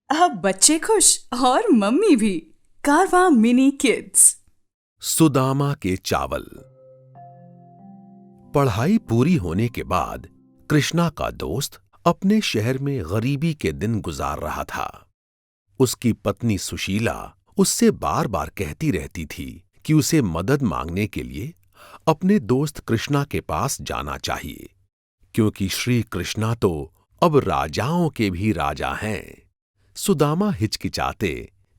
अब बच्चे खुश और मम्मी भी। कारवां मिनी किड्स। सुदामा के चावल। पढ़ाई पूरी होने के बाद कृष्णा का दोस्त अपने शहर में गरीबी के दिन गुजार रहा था। उसकी पत्नी सुशीला उससे बार बार कहती रहती थी कि उसे मदद मांगने के लिए अपने दोस्त कृष्णा के पास जाना चाहिए, क्योंकि श्री कृष्णा तो अब राजाओं के भी राजा हैं। सुदामा हिचकिचाते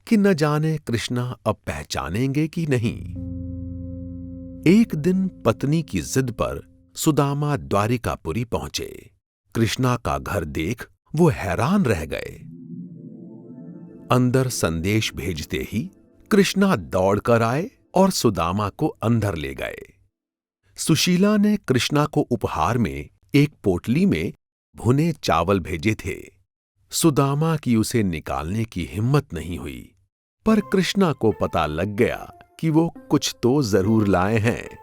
कि न जाने कृष्णा अब पहचानेंगे कि नहीं। एक दिन पत्नी की जिद पर सुदामा द्वारिकापुरी पहुंचे। कृष्णा का घर देख वो हैरान रह गए। अंदर संदेश भेजते ही कृष्णा दौड़कर आए और सुदामा को अंदर ले गए। सुशीला ने कृष्णा को उपहार में एक पोटली में भुने चावल भेजे थे। सुदामा की उसे निकालने की हिम्मत नहीं हुई, पर कृष्णा को पता लग गया कि वो कुछ तो जरूर लाए हैं।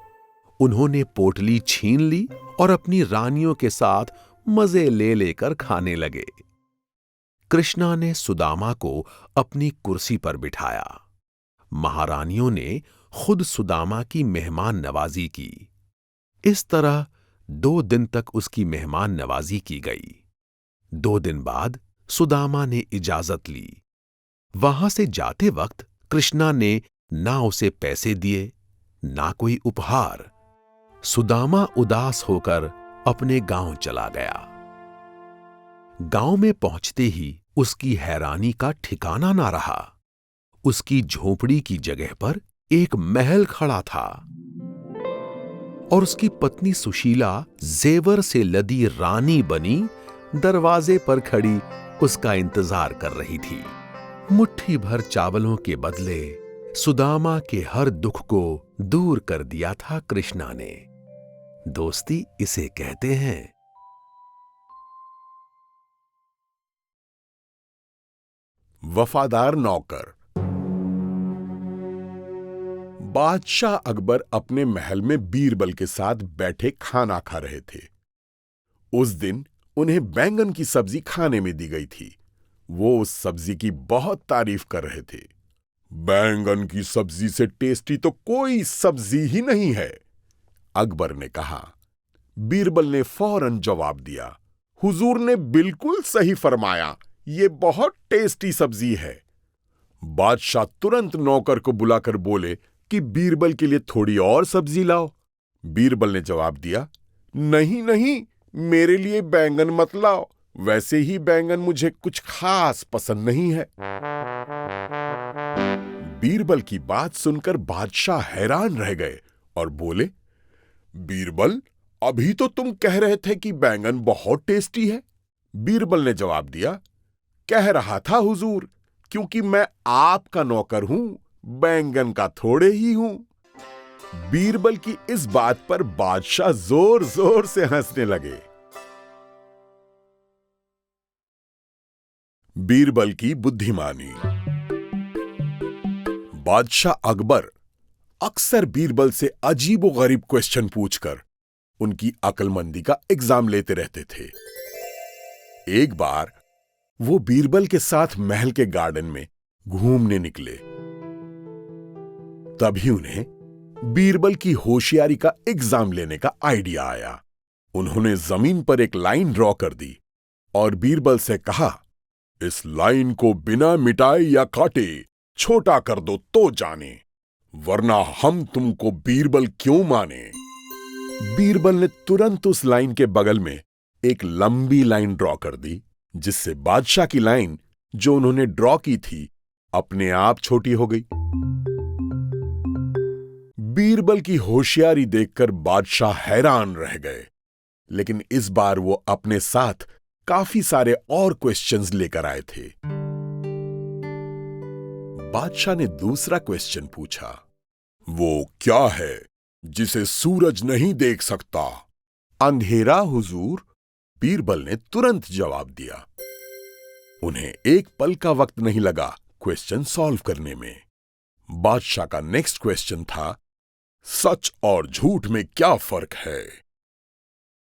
उन्होंने पोटली छीन ली और अपनी रानियों के साथ मजे ले लेकर खाने लगे। कृष्णा ने सुदामा को अपनी कुर्सी पर बिठाया। महारानियों ने खुद सुदामा की मेहमान नवाजी की। इस तरह 2 दिन तक उसकी मेहमान नवाजी की गई। 2 दिन बाद सुदामा ने इजाजत ली। वहां से जाते वक्त कृष्णा ने ना उसे पैसे दिए, ना कोई उपहार। सुदामा उदास होकर अपने गांव चला गया। गांव में पहुंचते ही उसकी हैरानी का ठिकाना ना रहा। उसकी झोपड़ी की जगह पर एक महल खड़ा था और उसकी पत्नी सुशीला जेवर से लदी रानी बनी दरवाजे पर खड़ी उसका इंतजार कर रही थी। मुट्ठी भर चावलों के बदले सुदामा के हर दुख को दूर कर दिया था कृष्णा ने। दोस्ती इसे कहते हैं। वफादार नौकर। बादशाह अकबर अपने महल में बीरबल के साथ बैठे खाना खा रहे थे। उस दिन उन्हें बैंगन की सब्जी खाने में दी गई थी। वो उस सब्जी की बहुत तारीफ कर रहे थे। बैंगन की सब्जी से टेस्टी तो कोई सब्जी ही नहीं है, अकबर ने कहा। बीरबल ने फौरन जवाब दिया, हुजूर ने बिल्कुल सही फरमाया, ये बहुत टेस्टी सब्जी है। बादशाह तुरंत नौकर को बुलाकर बोले कि बीरबल के लिए थोड़ी और सब्जी लाओ। बीरबल ने जवाब दिया, नहीं नहीं, मेरे लिए बैंगन मत लाओ, वैसे ही बैंगन मुझे कुछ खास पसंद नहीं है। बीरबल की बात सुनकर बादशाह हैरान रह गए और बोले, बीरबल, अभी तो तुम कह रहे थे कि बैंगन बहुत टेस्टी है। बीरबल ने जवाब दिया, कह रहा था हुजूर, क्योंकि मैं आपका नौकर हूं, बैंगन का थोड़े ही हूं। बीरबल की इस बात पर बादशाह जोर जोर से हंसने लगे। बीरबल की बुद्धिमानी। बादशाह अकबर अक्सर बीरबल से अजीबोगरीब क्वेश्चन पूछकर उनकी अक्लमंदी का एग्जाम लेते रहते थे। एक बार वो बीरबल के साथ महल के गार्डन में घूमने निकले। तभी उन्हें बीरबल की होशियारी का एग्जाम लेने का आइडिया आया। उन्होंने जमीन पर एक लाइन ड्रॉ कर दी और बीरबल से कहा, इस लाइन को बिना मिटाए या काटे छोटा कर दो तो जाने, वरना हम तुमको बीरबल क्यों माने। बीरबल ने तुरंत उस लाइन के बगल में एक लंबी लाइन ड्रॉ कर दी, जिससे बादशाह की लाइन जो उन्होंने ड्रॉ की थी अपने आप छोटी हो गई। बीरबल की होशियारी देखकर बादशाह हैरान रह गए, लेकिन इस बार वो अपने साथ काफी सारे और क्वेश्चंस लेकर आए थे। बादशाह ने दूसरा क्वेश्चन पूछा, वो क्या है जिसे सूरज नहीं देख सकता। अंधेरा हुजूर, बीरबल ने तुरंत जवाब दिया। उन्हें एक पल का वक्त नहीं लगा क्वेश्चन सॉल्व करने में। बादशाह का नेक्स्ट क्वेश्चन था, सच और झूठ में क्या फर्क है।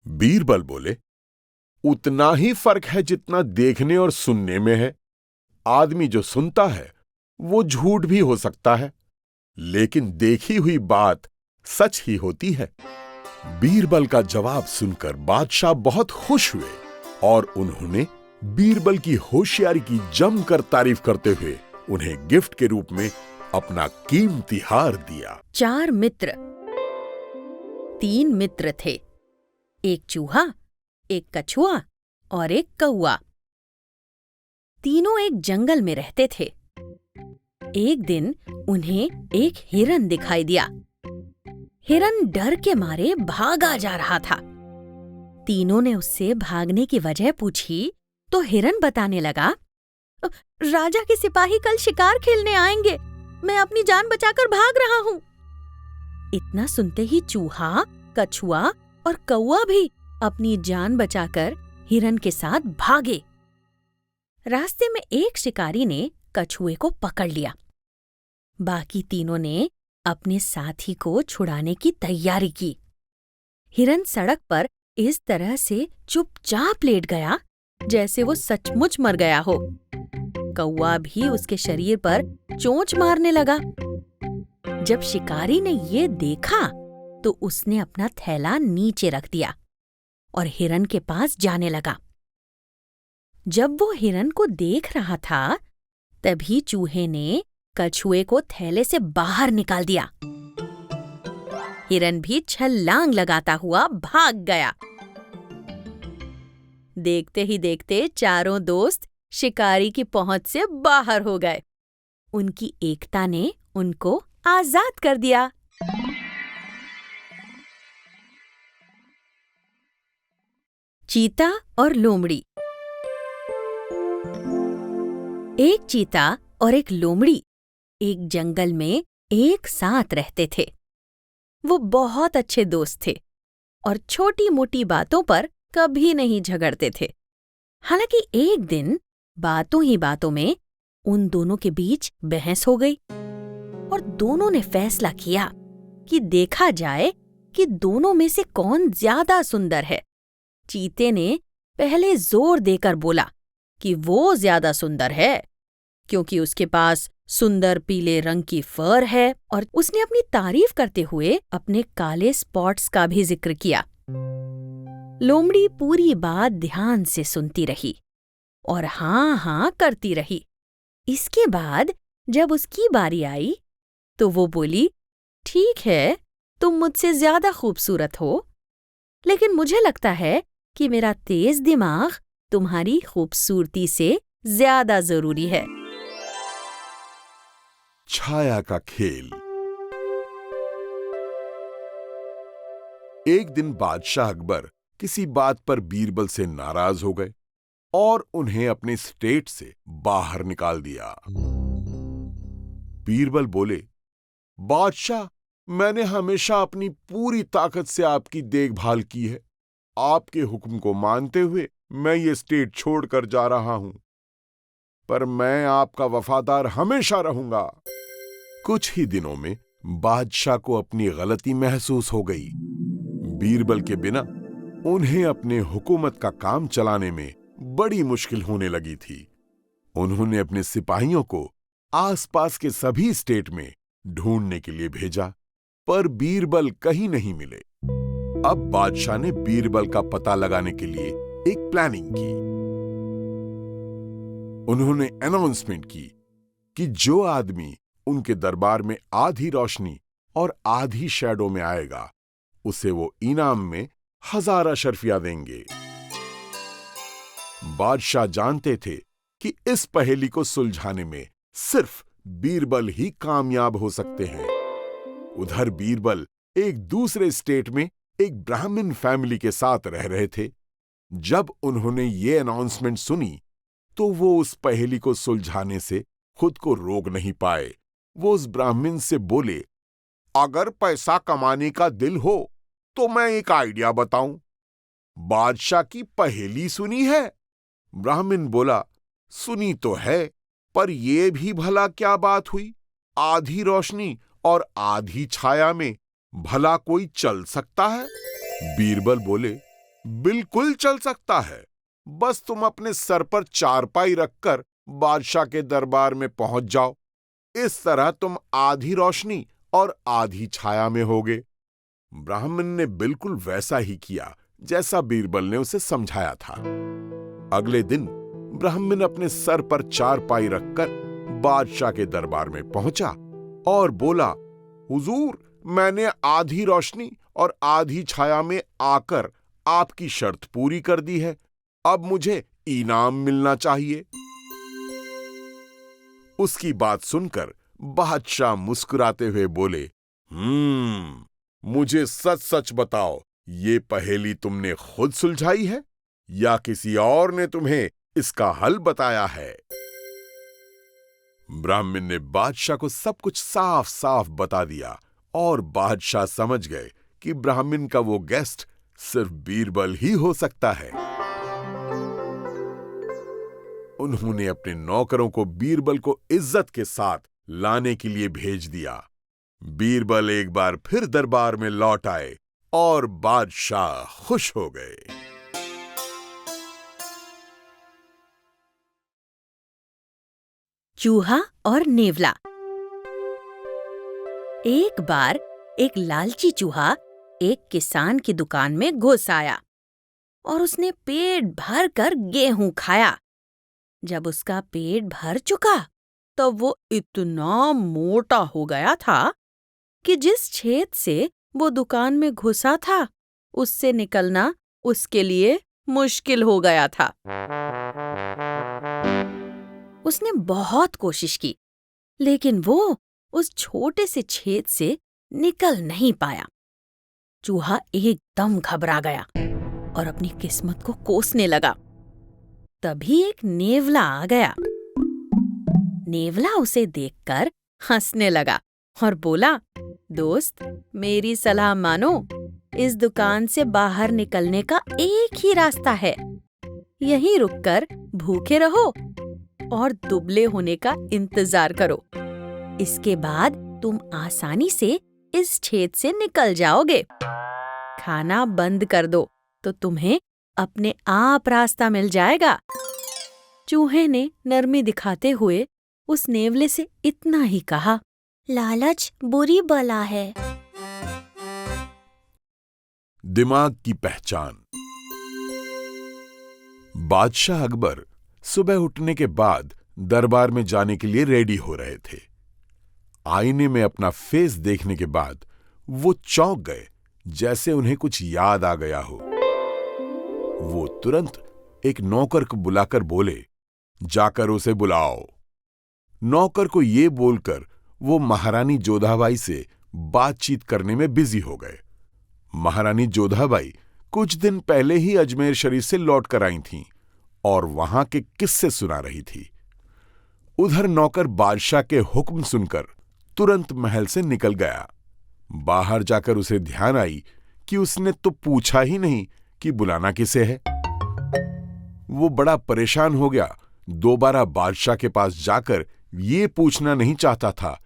बीरबल बोले, उतना ही फर्क है जितना देखने और सुनने में है। आदमी जो सुनता है वो झूठ भी हो सकता है, लेकिन देखी हुई बात सच ही होती है। बीरबल का जवाब सुनकर बादशाह बहुत खुश हुए और उन्होंने बीरबल की होशियारी की जमकर तारीफ करते हुए उन्हें गिफ्ट के रूप में अपना कीमती हार दिया। 4 मित्र। 3 मित्र थे, एक चूहा, एक कछुआ और एक कौआ। तीनों एक जंगल में रहते थे। एक दिन उन्हें एक हिरन दिखाई दिया। हिरन डर के मारे भागा जा रहा था। तीनों ने उससे भागने की वजह पूछी तो हिरन बताने लगा, राजा के सिपाही कल शिकार खेलने आएंगे, मैं अपनी जान बचाकर भाग रहा हूं। इतना सुनते ही चूहा, कछुआ और कौआ भी अपनी जान बचाकर हिरन के साथ भागे। रास्ते में एक शिकारी ने कछुए को पकड़ लिया। बाकी तीनों ने अपने साथी को छुड़ाने की तैयारी की। हिरन सड़क पर इस तरह से चुपचाप लेट गया जैसे वो सचमुच मर गया हो। कौआ भी उसके शरीर पर चोंच मारने लगा। जब शिकारी ने ये देखा तो उसने अपना थैला नीचे रख दिया और हिरन के पास जाने लगा। जब वो हिरन को देख रहा था, तभी चूहे ने कछुए को थैले से बाहर निकाल दिया। हिरन भी छलांग लगाता हुआ भाग गया। देखते ही देखते चारों दोस्त शिकारी की पहुंच से बाहर हो गए। उनकी एकता ने उनको आजाद कर दिया। चीता और लोमड़ी। एक चीता और एक लोमड़ी एक जंगल में एक साथ रहते थे। वो बहुत अच्छे दोस्त थे और छोटी मोटी बातों पर कभी नहीं झगड़ते थे। हालांकि एक दिन बातों ही बातों में उन दोनों के बीच बहस हो गई और दोनों ने फैसला किया कि देखा जाए कि दोनों में से कौन ज्यादा सुंदर है। चीते ने पहले जोर देकर बोला कि वो ज्यादा सुंदर है क्योंकि उसके पास सुंदर पीले रंग की फर है, और उसने अपनी तारीफ करते हुए अपने काले स्पॉट्स का भी जिक्र किया। लोमड़ी पूरी बात ध्यान से सुनती रही और हाँ हाँ करती रही। इसके बाद जब उसकी बारी आई तो वो बोली, ठीक है, तुम मुझसे ज्यादा खूबसूरत हो, लेकिन मुझे लगता है कि मेरा तेज दिमाग तुम्हारी खूबसूरती से ज्यादा जरूरी है। छाया का खेल। एक दिन बादशाह अकबर किसी बात पर बीरबल से नाराज हो गए और उन्हें अपने स्टेट से बाहर निकाल दिया। बीरबल बोले, बादशाह, मैंने हमेशा अपनी पूरी ताकत से आपकी देखभाल की है। आपके हुक्म को मानते हुए मैं ये स्टेट छोड़कर जा रहा हूं, पर मैं आपका वफादार हमेशा रहूंगा। कुछ ही दिनों में बादशाह को अपनी गलती महसूस हो गई। बीरबल के बिना उन्हें अपने हुकूमत का काम चलाने में बड़ी मुश्किल होने लगी थी। उन्होंने अपने सिपाहियों को आसपास के सभी स्टेट में ढूंढने के लिए भेजा, पर बीरबल कहीं नहीं मिले। अब बादशाह ने बीरबल का पता लगाने के लिए एक प्लानिंग की। उन्होंने अनाउंसमेंट की कि जो आदमी उनके दरबार में आधी रोशनी और आधी शैडो में आएगा, उसे वो इनाम में 1000 अशर्फिया देंगे। बादशाह जानते थे कि इस पहेली को सुलझाने में सिर्फ बीरबल ही कामयाब हो सकते हैं। उधर बीरबल एक दूसरे स्टेट में एक ब्राह्मण फैमिली के साथ रह रहे थे। जब उन्होंने ये अनाउंसमेंट सुनी तो वो उस पहेली को सुलझाने से खुद को रोक नहीं पाए। वो उस ब्राह्मण से बोले, अगर पैसा कमाने का दिल हो तो मैं एक आइडिया बताऊं। बादशाह की पहेली सुनी है? ब्राह्मण बोला, सुनी तो है, पर यह भी भला क्या बात हुई? आधी रोशनी और आधी छाया में भला कोई चल सकता है? बीरबल बोले, बिल्कुल चल सकता है। बस तुम अपने सर पर चारपाई रखकर बादशाह के दरबार में पहुंच जाओ। इस तरह तुम आधी रोशनी और आधी छाया में होगे। ब्राह्मण ने बिल्कुल वैसा ही किया जैसा बीरबल ने उसे समझाया था। अगले दिन ब्राह्मण अपने सर पर चारपाई रखकर बादशाह के दरबार में पहुंचा और बोला, हुजूर, मैंने आधी रोशनी और आधी छाया में आकर आपकी शर्त पूरी कर दी है। अब मुझे इनाम मिलना चाहिए। उसकी बात सुनकर बादशाह मुस्कुराते हुए बोले, मुझे सच सच बताओ, ये पहेली तुमने खुद सुलझाई है या किसी और ने तुम्हें इसका हल बताया है? ब्राह्मण ने बादशाह को सब कुछ साफ साफ बता दिया और बादशाह समझ गए कि ब्राह्मण का वो गेस्ट सिर्फ बीरबल ही हो सकता है। उन्होंने अपने नौकरों को बीरबल को इज्जत के साथ लाने के लिए भेज दिया। बीरबल एक बार फिर दरबार में लौट आए और बादशाह खुश हो गए। चूहा और नेवला। एक बार एक लालची चूहा एक किसान की दुकान में घुस आया और उसने पेट भर कर गेहूं खाया। जब उसका पेट भर चुका तो वो इतना मोटा हो गया था कि जिस छेद से वो दुकान में घुसा था उससे निकलना उसके लिए मुश्किल हो गया था। उसने बहुत कोशिश की, लेकिन वो उस छोटे से छेद से निकल नहीं पाया। चूहा एकदम घबरा गया और अपनी किस्मत को कोसने लगा। तभी एक नेवला आ गया। नेवला उसे देखकर हंसने लगा और बोला, दोस्त, मेरी सलाह मानो। इस दुकान से बाहर निकलने का एक ही रास्ता है। यहीं रुककर भूखे रहो और दुबले होने का इंतजार करो। इसके बाद तुम आसानी से इस छेद से निकल जाओगे। खाना बंद कर दो तो तुम्हें अपने आप रास्ता मिल जाएगा। चूहे ने नरमी दिखाते हुए उस नेवले से इतना ही कहा, लालच बुरी बला है। दिमाग की पहचान। बादशाह अकबर सुबह उठने के बाद दरबार में जाने के लिए रेडी हो रहे थे। आईने में अपना फेस देखने के बाद वो चौंक गए, जैसे उन्हें कुछ याद आ गया हो। वो तुरंत एक नौकर को बुलाकर बोले, जाकर उसे बुलाओ। नौकर को ये बोलकर वो महारानी जोधाबाई से बातचीत करने में बिजी हो गए। महारानी जोधाबाई कुछ दिन पहले ही अजमेर शरीफ से लौट कर आई थीं और वहां के किस्से सुना रही थी। उधर नौकर बादशाह के हुक्म सुनकर तुरंत महल से निकल गया। बाहर जाकर उसे ध्यान आई कि उसने तो पूछा ही नहीं कि बुलाना किसे है। वो बड़ा परेशान हो गया। दोबारा बादशाह के पास जाकर ये पूछना नहीं चाहता था,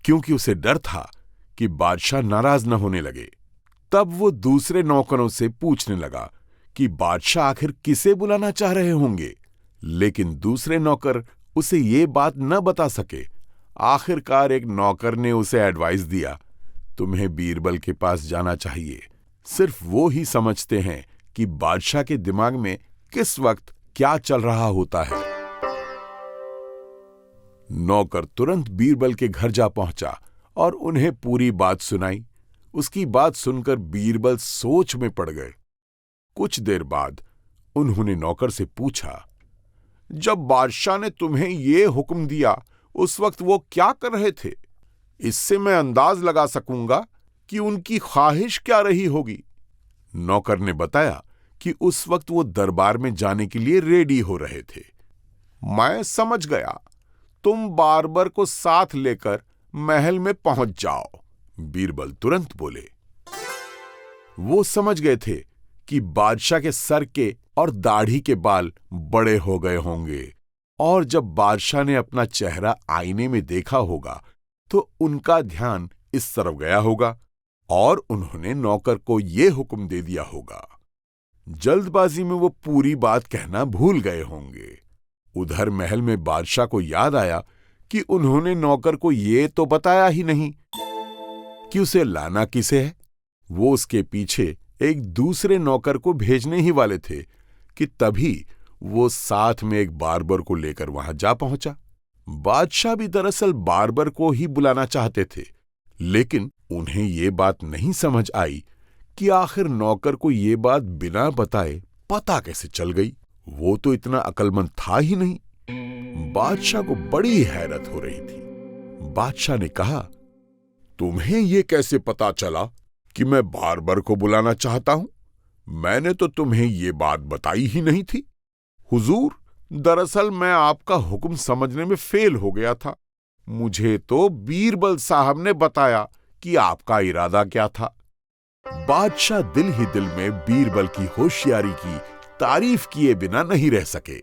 क्योंकि उसे डर था कि बादशाह नाराज न होने लगे। तब वो दूसरे नौकरों से पूछने लगा कि बादशाह आखिर किसे बुलाना चाह रहे होंगे, लेकिन दूसरे नौकर उसे ये बात न बता सके। आखिरकार एक नौकर ने उसे एडवाइस दिया, तुम्हें बीरबल के पास जाना चाहिए। सिर्फ वो ही समझते हैं कि बादशाह के दिमाग में किस वक्त क्या चल रहा होता है। नौकर तुरंत बीरबल के घर जा पहुंचा और उन्हें पूरी बात सुनाई। उसकी बात सुनकर बीरबल सोच में पड़ गए। कुछ देर बाद उन्होंने नौकर से पूछा, जब बादशाह ने तुम्हें यह हुक्म दिया उस वक्त वो क्या कर रहे थे? इससे मैं अंदाज लगा सकूंगा कि उनकी ख्वाहिश क्या रही होगी। नौकर ने बताया कि उस वक्त वो दरबार में जाने के लिए रेडी हो रहे थे। मैं समझ गया, तुम बारबर को साथ लेकर महल में पहुंच जाओ। बीरबल तुरंत बोले। वो समझ गए थे कि बादशाह के सर के और दाढ़ी के बाल बड़े हो गए होंगे, और जब बादशाह ने अपना चेहरा आईने में देखा होगा तो उनका ध्यान इस तरफ गया होगा और उन्होंने नौकर को यह हुक्म दे दिया होगा। जल्दबाजी में वो पूरी बात कहना भूल गए होंगे। उधर महल में बादशाह को याद आया कि उन्होंने नौकर को ये तो बताया ही नहीं कि उसे लाना किसे है। वो उसके पीछे एक दूसरे नौकर को भेजने ही वाले थे कि तभी वो साथ में एक बार्बर को लेकर वहां जा पहुंचा। बादशाह भी दरअसल बार्बर को ही बुलाना चाहते थे, लेकिन उन्हें ये बात नहीं समझ आई कि आखिर नौकर को ये बात बिना बताए पता कैसे चल गई। वो तो इतना अक्लमंद था ही नहीं। बादशाह को बड़ी हैरत हो रही थी। बादशाह ने कहा, तुम्हें ये कैसे पता चला कि मैं बार्बर को बुलाना चाहता हूं? मैंने तो तुम्हें ये बात बताई ही नहीं थी। हुजूर, दरअसल मैं आपका हुक्म समझने में फेल हो गया था। मुझे तो बीरबल साहब ने बताया कि आपका इरादा क्या था। बादशाह दिल ही दिल में बीरबल की होशियारी की तारीफ किए बिना नहीं रह सके।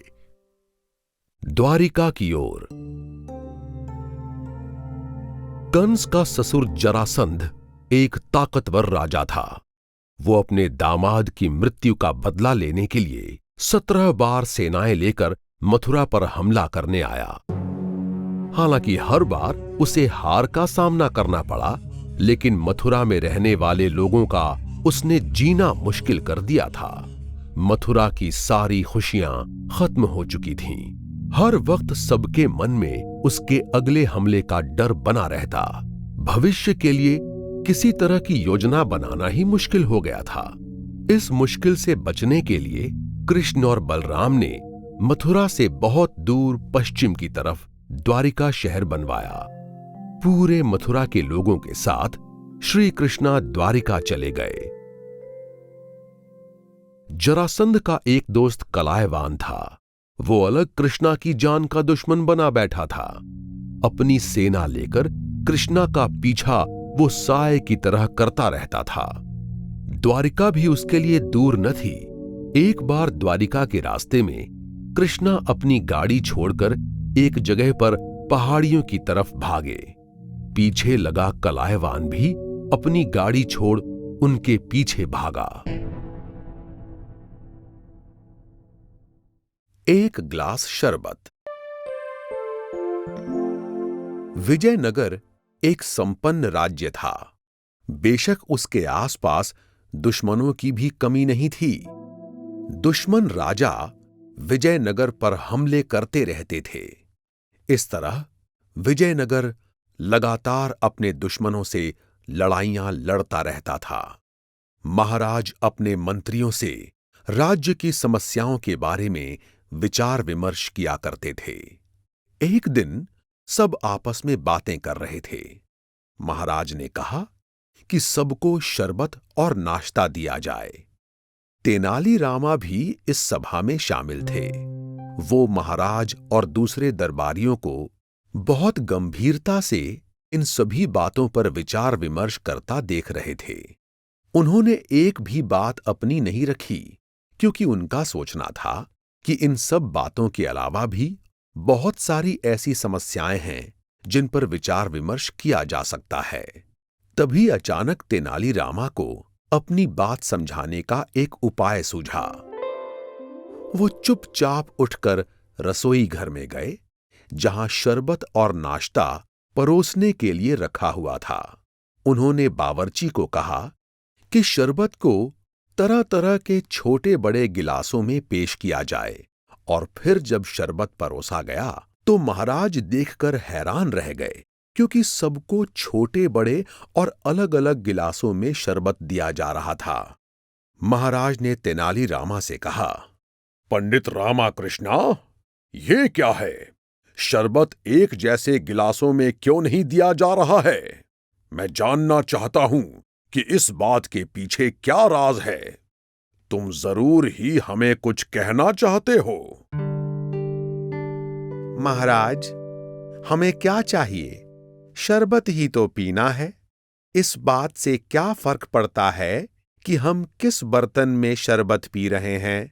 द्वारिका की ओर। कंस का ससुर जरासंध एक ताकतवर राजा था। वो अपने दामाद की मृत्यु का बदला लेने के लिए 17 बार सेनाएं लेकर मथुरा पर हमला करने आया। हालांकि हर बार उसे हार का सामना करना पड़ा, लेकिन मथुरा में रहने वाले लोगों का उसने जीना मुश्किल कर दिया था। मथुरा की सारी खुशियां खत्म हो चुकी थीं। हर वक्त सबके मन में उसके अगले हमले का डर बना रहता। भविष्य के लिए किसी तरह की योजना बनाना ही मुश्किल हो गया था। इस मुश्किल से बचने के लिए कृष्ण और बलराम ने मथुरा से बहुत दूर पश्चिम की तरफ द्वारिका शहर बनवाया। पूरे मथुरा के लोगों के साथ श्री कृष्णा द्वारिका चले गए। जरासंध का एक दोस्त कलायवान था। वो अलग कृष्णा की जान का दुश्मन बना बैठा था। अपनी सेना लेकर कृष्णा का पीछा वो साए की तरह करता रहता था। द्वारिका भी उसके लिए दूर न थी। एक बार द्वारिका के रास्ते में कृष्णा अपनी गाड़ी छोड़कर एक जगह पर पहाड़ियों की तरफ भागे। पीछे लगा कलायवान भी अपनी गाड़ी छोड़ उनके पीछे भागा। एक ग्लास शरबत। विजयनगर एक संपन्न राज्य था। बेशक उसके आसपास दुश्मनों की भी कमी नहीं थी। दुश्मन राजा विजयनगर पर हमले करते रहते थे। इस तरह विजयनगर लगातार अपने दुश्मनों से लड़ाइयां लड़ता रहता था। महाराज अपने मंत्रियों से राज्य की समस्याओं के बारे में विचार विमर्श किया करते थे। एक दिन सब आपस में बातें कर रहे थे। महाराज ने कहा कि सबको शरबत और नाश्ता दिया जाए। तेनाली रामा भी इस सभा में शामिल थे। वो महाराज और दूसरे दरबारियों को बहुत गंभीरता से इन सभी बातों पर विचार विमर्श करता देख रहे थे। उन्होंने एक भी बात अपनी नहीं रखी, क्योंकि उनका सोचना था कि इन सब बातों के अलावा भी बहुत सारी ऐसी समस्याएं हैं जिन पर विचार विमर्श किया जा सकता है। तभी अचानक तेनाली रामा को अपनी बात समझाने का एक उपाय सूझा। वो चुपचाप उठकर रसोई घर में गए, जहां शरबत और नाश्ता परोसने के लिए रखा हुआ था। उन्होंने बावर्ची को कहा कि शरबत को तरह तरह के छोटे बड़े गिलासों में पेश किया जाए, और फिर जब शरबत परोसा गया तो महाराज देखकर हैरान रह गए, क्योंकि सबको छोटे बड़े और अलग अलग गिलासों में शरबत दिया जा रहा था। महाराज ने तेनाली रामा से कहा, पंडित रामाकृष्णा, ये क्या है? शरबत एक जैसे गिलासों में क्यों नहीं दिया जा रहा है? मैं जानना चाहता हूं कि इस बात के पीछे क्या राज है। तुम जरूर ही हमें कुछ कहना चाहते हो। महाराज, हमें क्या चाहिए? शरबत ही तो पीना है। इस बात से क्या फर्क पड़ता है कि हम किस बर्तन में शरबत पी रहे हैं?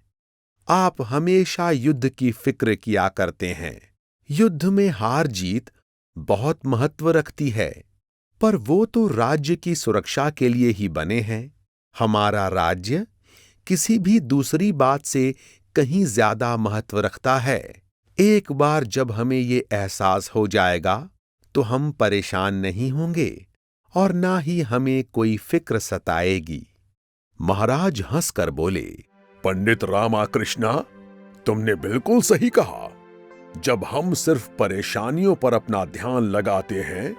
आप हमेशा युद्ध की फिक्र किया करते हैं। युद्ध में हार जीत बहुत महत्व रखती है, पर वो तो राज्य की सुरक्षा के लिए ही बने हैं। हमारा राज्य किसी भी दूसरी बात से कहीं ज्यादा महत्व रखता है। एक बार जब हमें ये एहसास हो जाएगा तो हम परेशान नहीं होंगे और ना ही हमें कोई फिक्र सताएगी। महाराज हंसकर बोले, पंडित रामाकृष्णा, तुमने बिल्कुल सही कहा। जब हम सिर्फ परेशानियों पर अपना ध्यान लगाते हैं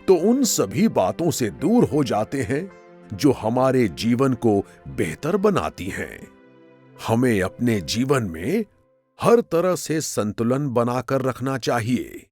तो उन सभी बातों से दूर हो जाते हैं जो हमारे जीवन को बेहतर बनाती हैं। हमें अपने जीवन में हर तरह से संतुलन बनाकर रखना चाहिए।